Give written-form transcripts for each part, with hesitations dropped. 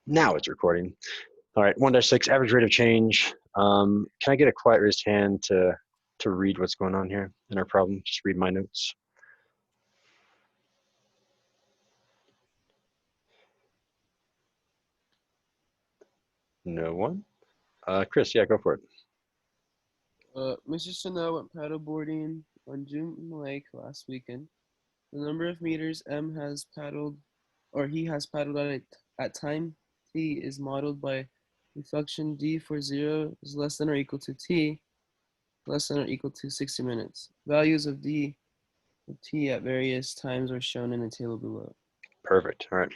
Now it's recording. All right, 1-6, average rate of change. Can I get a quiet raised hand to read what's going on here in our problem? Just read my notes. No one? Chris, yeah, go for it. Mr. Sano went paddleboarding on June Lake last weekend. The number of meters M has paddled, or he has paddled at time t is modeled by reflection d for 0 is less than or equal to t, less than or equal to 60 minutes. Values of d of t at various times are shown in the table below. Perfect. All right.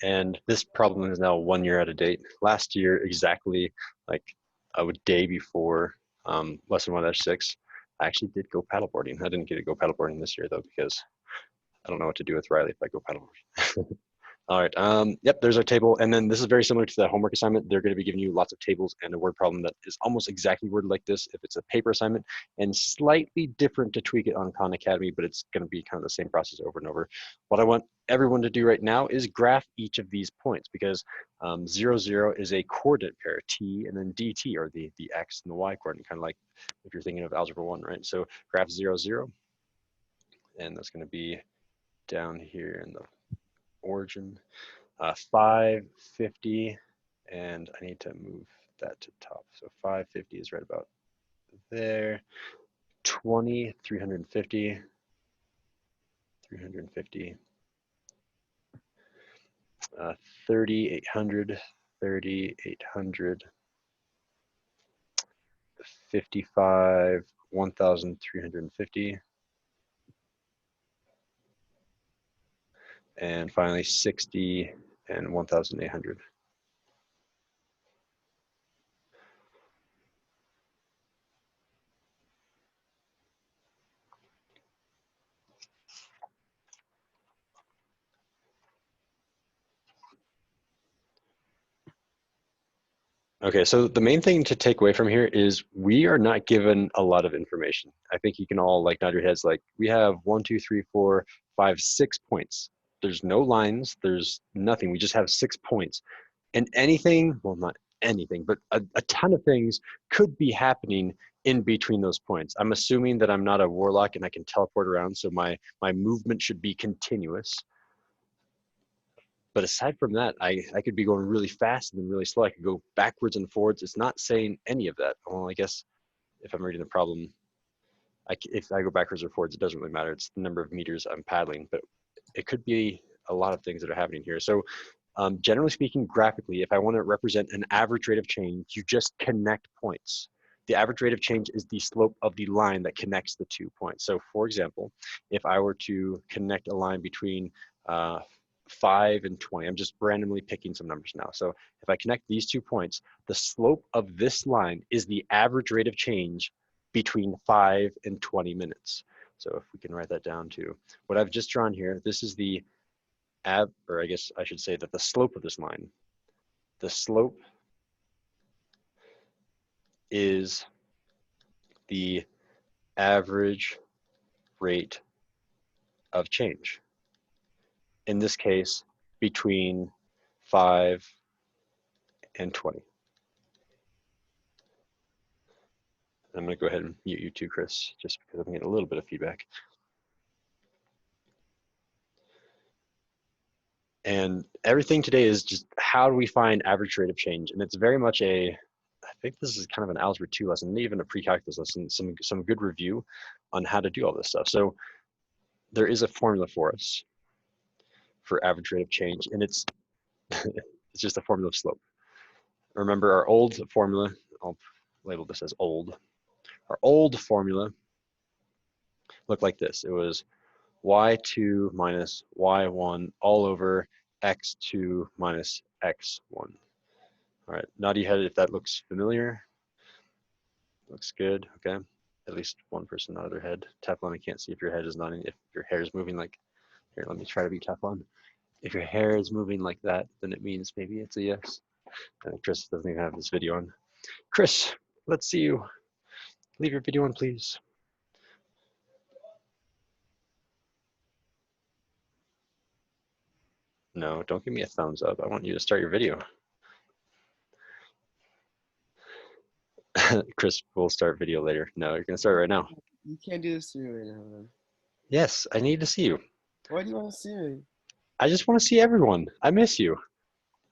And this problem is now 1 year out of date. Last year, exactly like a day before lesson 1-6, I actually did go paddleboarding. I didn't get to go paddleboarding this year though, because I don't know what to do with Riley if I go paddleboarding. All right. Yep, there's our table. And then this is very similar to that homework assignment. They're going to be giving you lots of tables and a word problem that is almost exactly worded like this if it's a paper assignment, and slightly different to tweak it on Khan Academy, but it's going to be kind of the same process over and over. What I want everyone to do right now is graph each of these points, because 0, 0 is a coordinate pair, t and then dt, or the x and the y coordinate, kind of like if you're thinking of algebra 1, right? So graph 0, 0, and that's going to be down here in the origin. 550, and I need to move that to top. So 550 is right about there. 20, 350, 350, 3,800, 3,800, 55, 1,350, and finally 60 and 1,800. Okay, so the main thing to take away from here is we are not given a lot of information. I think you can all like nod your heads like we have 1, 2, 3, 4, 5, 6 points. There's no lines, there's nothing. We just have 6 points. And anything, well, not anything, but a ton of things could be happening in between those points. I'm assuming that I'm not a warlock and I can teleport around, so my movement should be continuous. But aside from that, I could be going really fast and then really slow. I could go backwards and forwards. It's not saying any of that. Well, I guess if I'm reading the problem, if I go backwards or forwards, it doesn't really matter. It's the number of meters I'm paddling, but it could be a lot of things that are happening here. So generally speaking, graphically, if I want to represent an average rate of change, you just connect points. The average rate of change is the slope of the line that connects the 2 points. So for example, if I were to connect a line between 5 and 20. I'm just randomly picking some numbers now. So if I connect these 2 points, the slope of this line is the average rate of change between 5 and 20 minutes. So if we can write that down to what I've just drawn here, this is the or I guess I should say that the slope of this line, the slope is the average rate of change. In this case, between 5 and 20. I'm going to go ahead and mute you too, Chris, just because I'm getting a little bit of feedback. And everything today is just how do we find average rate of change? And it's very much I think this is kind of an Algebra 2 lesson, even a pre-calculus lesson, some good review on how to do all this stuff. So there is a formula for us for average rate of change, and it's it's just a formula of slope. Remember our old formula, I'll label this as old. Our old formula looked like this. It was y2 minus y1 all over x2 minus x1. All right, nod your head if that looks familiar. Looks good, okay. At least one person nodded their head. Teflon, I can't see if your head is nodding. If your hair is moving like, here, let me try to be Teflon. If your hair is moving like that, then it means maybe it's a yes. And Chris doesn't even have this video on. Chris, let's see you. Leave your video on, please. No, don't give me a thumbs up. I want you to start your video. Chris will start video later. No, you're gonna start right now. You can't do this to me right now, man. Yes, I need to see you. Why do you want to see me? I just want to see everyone. I miss you.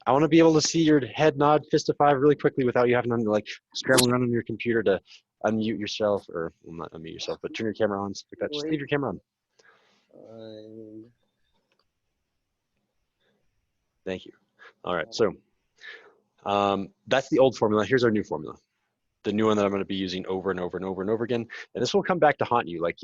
I want to be able to see your head nod, fist of five really quickly without you having to like scramble around on your computer to unmute yourself or well, not unmute yourself, but turn your camera on, stuff like that. Just leave Wait. your camera on. Fine. Thank you. All right, so that's the old formula. Here's our new formula. The new one that I'm going to be using over and over and over and over again. And this will come back to haunt you. Like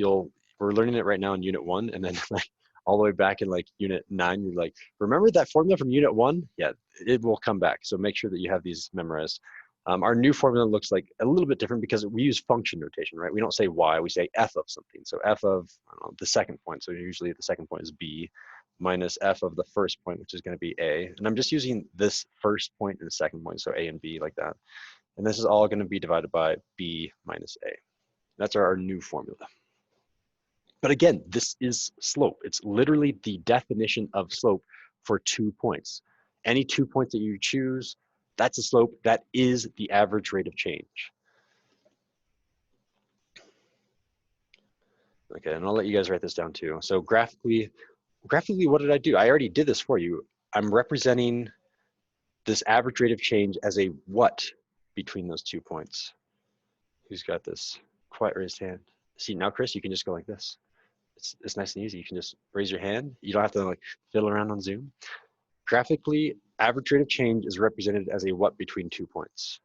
we're learning it right now in unit 1, and then like all the way back in like unit 9, you're like, remember that formula from unit 1? Yeah, it will come back. So make sure that you have these memorized. Our new formula looks like a little bit different because we use function notation, right? We don't say y, we say f of something. So f of I don't know, the second point. So usually the second point is b minus f of the first point, which is going to be a. And I'm just using this first point and the second point, so a and b like that. And this is all going to be divided by b minus a. That's our new formula. But again, this is slope. It's literally the definition of slope for 2 points. Any 2 points that you choose, that's a slope. That is the average rate of change. Okay, and I'll let you guys write this down too. So graphically, what did I do? I already did this for you. I'm representing this average rate of change as a what between those 2 points? Who's got this? Quiet raised hand. See, now Chris, you can just go like this. It's nice and easy. You can just raise your hand. You don't have to like fiddle around on Zoom. Graphically, average rate of change is represented as a what between 2 points?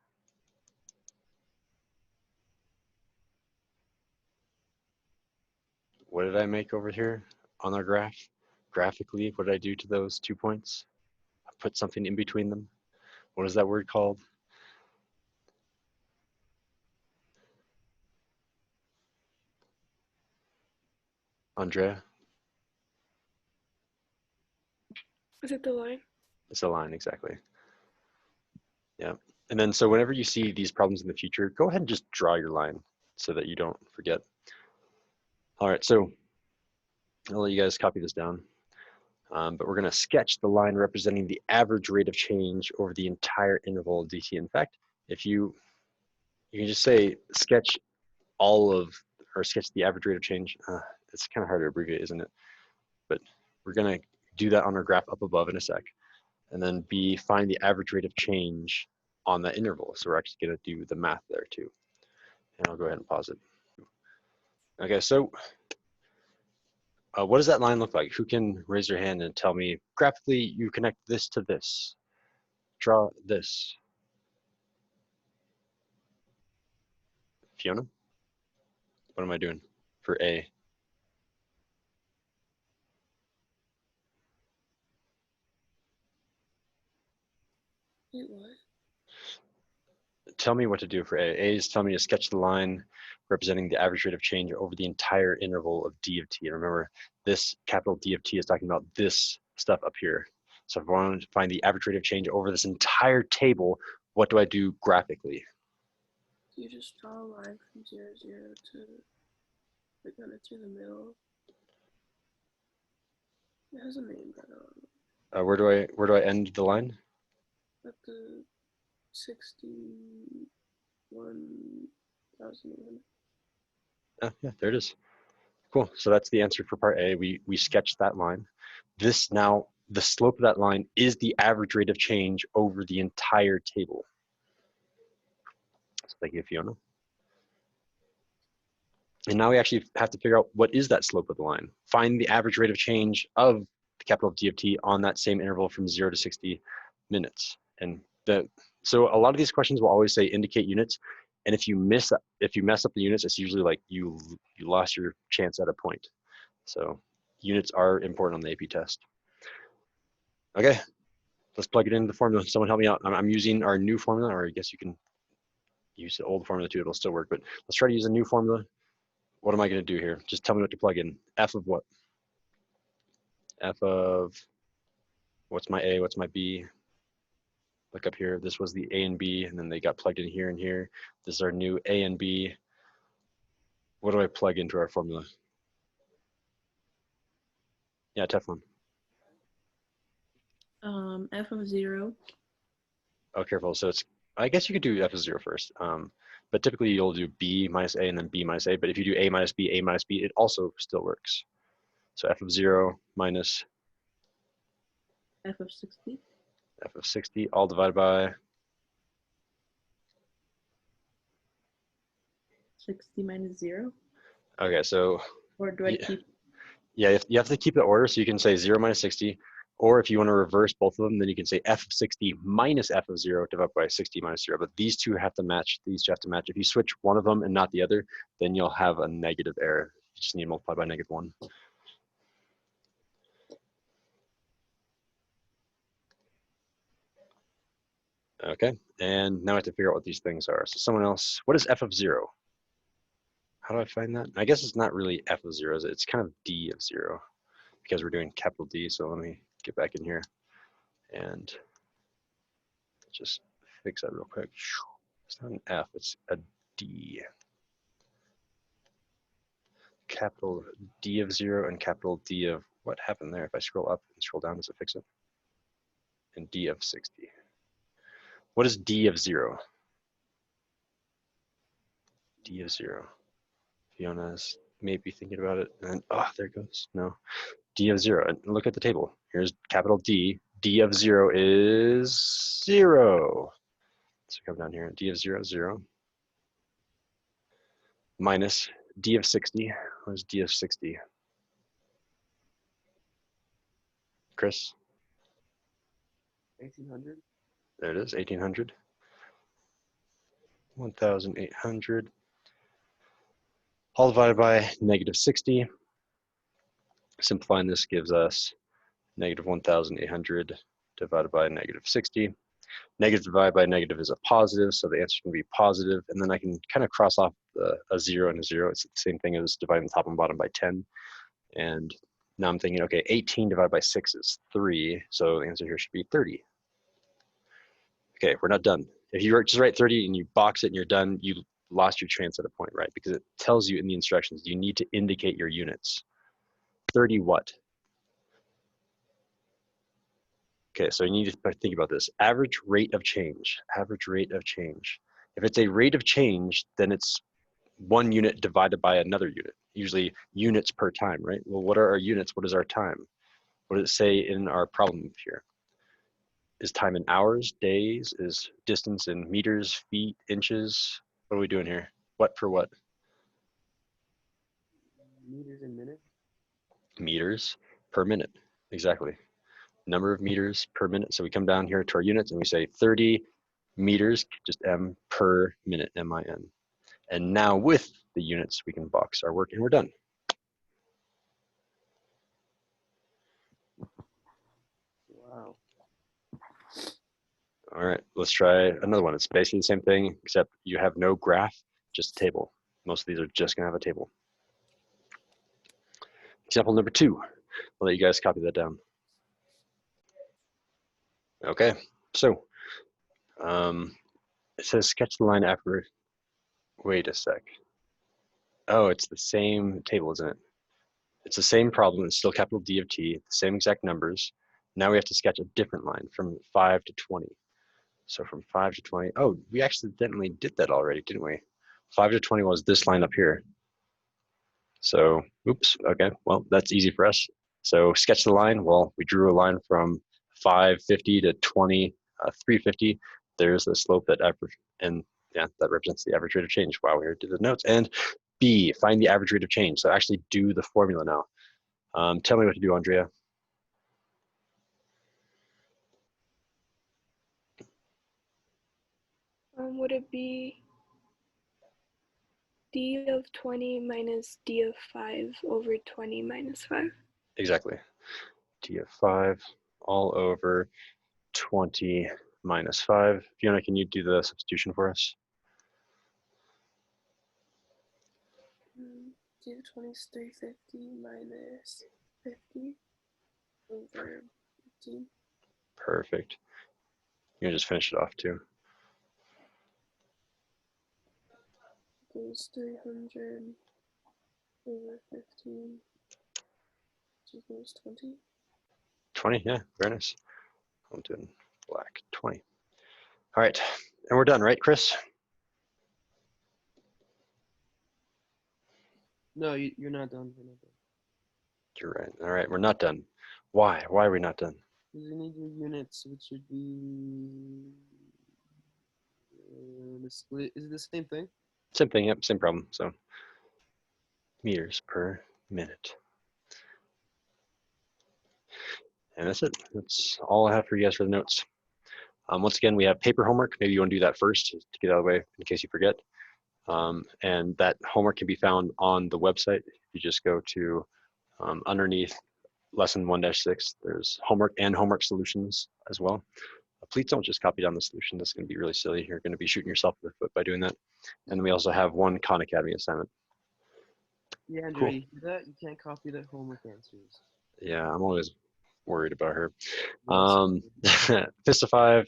What did I make over here on our graph? Graphically, what did I do to those 2 points? I put something in between them. What is that word called? Andrea? Is it the line? It's a line, exactly. Yeah. And then so whenever you see these problems in the future, go ahead and just draw your line so that you don't forget. All right, so I'll let you guys copy this down. But we're going to sketch the line representing the average rate of change over the entire interval of dt. In fact, if you can just say sketch all of, or sketch the average rate of change. It's kind of hard to abbreviate, isn't it? But we're going to do that on our graph up above in a sec. And then B, find the average rate of change on that interval. So we're actually going to do the math there too. And I'll go ahead and pause it. Okay, so what does that line look like? Who can raise their hand and tell me graphically you connect this to this? Draw this. Fiona? What am I doing for A? Wait, what? Tell me what to do for A. A is telling me to sketch the line representing the average rate of change over the entire interval of d of t. And remember, this capital D of t is talking about this stuff up here. So if I want to find the average rate of change over this entire table, what do I do graphically? You just draw a line from 0, 0 to like kind of through the middle. It has a name, but I don't know. Where do I end the line? At the 61,800. Yeah, there it is. Cool. So that's the answer for part A. We sketched that line. This now, the slope of that line is the average rate of change over the entire table. So thank you, Fiona. And now we actually have to figure out what is that slope of the line. Find the average rate of change of the capital D of t on that same interval from 0 to 60 minutes. And so a lot of these questions will always say indicate units. And if you mess up the units, it's usually like you lost your chance at a point. So units are important on the AP test. Okay, let's plug it into the formula. Someone help me out. I'm using our new formula, or I guess you can use the old formula too. It'll still work, but let's try to use a new formula. What am I going to do here? Just tell me what to plug in. F of what? F of, what's my A, what's my B? Look up here, this was the A and B, and then they got plugged in here and here. This is our new A and B. What do I plug into our formula? Yeah, Teflon. F of 0. Oh, careful. So it's, I guess you could do f of 0 first. But typically you'll do b minus a and then b minus a. But if you do a minus b, it also still works. So f of 0 minus F of 60. f of 60, all divided by 60 minus 0. Okay, so Or do I yeah, keep? yeah, you have to keep the order. So you can say 0 minus 60, or if you want to reverse both of them, then you can say f of 60 minus f of 0 divided by 60 minus 0. But these two have to match. These two have to match. If you switch one of them and not the other, then you'll have a negative error. You just need to multiply by -1. Okay, and now I have to figure out what these things are. So someone else, what is f of 0? How do I find that? I guess it's not really f of 0, is it? It's kind of d of 0 because we're doing capital D. So let me get back in here and just fix that real quick. It's not an F, it's a D. Capital D of 0 and capital D of, what happened there? If I scroll up and scroll down, does it fix it? And D of 60. What is D of 0? D of 0. Fiona's maybe thinking about it, and oh, there it goes. No. D of 0. And look at the table. Here's capital D. D of 0 is 0. So come down here. D of 0 is 0. Minus D of 60. What is D of 60? Chris? 1800. There it is, 1800. 1800. All divided by -60. Simplifying this gives us -1800 divided by -60. Negative divided by negative is a positive, so the answer can be positive. And then I can kind of cross off a 0 and a 0. It's the same thing as dividing the top and bottom by 10. And now I'm thinking, okay, 18 divided by 6 is 3. So the answer here should be 30. Okay, we're not done. If you just write 30 and you box it and you're done, you lost your chance at a point, right? Because it tells you in the instructions, you need to indicate your units. 30 what? Okay, so you need to think about this. Average rate of change, average rate of change. If it's a rate of change, then it's 1 unit divided by another unit, usually units per time, right? Well, what are our units? What is our time? What does it say in our problem here? Is time in hours, days? Is distance in meters, feet, inches? What are we doing here? What for what? Meters in minutes. Meters per minute, exactly. Number of meters per minute. So we come down here to our units and we say 30 meters, just M per minute, M-I-N. And now with the units, we can box our work and we're done. Wow. All right, let's try another one. It's basically the same thing, except you have no graph, just a table. Most of these are just gonna have a table. Example number 2. I'll let you guys copy that down. Okay, so it says sketch the line after, wait a sec. Oh, it's the same table, isn't it? It's the same problem, it's still capital D of T, the same exact numbers. Now we have to sketch a different line from 5 to 20. So from 5 to 20, oh, we accidentally did that already, didn't we? 5 to 20 was this line up here. So, oops, okay, well, that's easy for us. So sketch the line, well, we drew a line from 550 to 350. There's the slope that and yeah, that represents the average rate of change. Wow, we already did the notes. And B, find the average rate of change. So actually do the formula now. Tell me what to do, Andrea. Would it be d of 20 minus d of 5 over 20 minus 5? Exactly. D of 5 all over 20 minus 5. Fiona, can you do the substitution for us? D of 20 is 350 minus 50 over 15. Perfect. You can just finish it off too. Equals 300 over 15, which equals 20. 20, yeah, very nice. I'm doing black 20. All right, and we're done, right, Chris? No, you're not done. You're not done. You're right. All right, we're not done. Why? Why are we not done? Because you need your units, which would be the split. Is it the same thing? Same thing, yep, same problem. So meters per minute. And that's it. That's all I have for you guys for the notes. Once again, we have paper homework. Maybe you want to do that first to get out of the way in case you forget. And that homework can be found on the website. You just go to underneath lesson 1-6, there's homework and homework solutions as well. Please don't just copy down the solution. That's going to be really silly. You're going to be shooting yourself in the foot by doing that. And we also have one Khan Academy assignment. Yeah, Andrew, Cool. you hear that? You can't copy the homework answers. Yeah, I'm always worried about her. Yes. Fist of 5,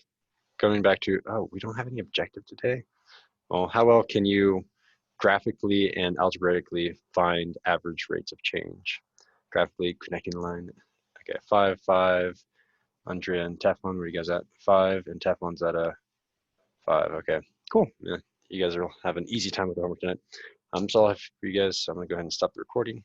going back to, oh, we don't have any objective today. Well, how well can you graphically and algebraically find average rates of change? Graphically connecting the line. Okay, 5, 5. Andrea and Teflon, where are you guys at? 5, and Teflon's at a 5. Okay, cool. Yeah, you guys will have an easy time with the homework tonight. That's all I have for you guys. So I'm gonna go ahead and stop the recording.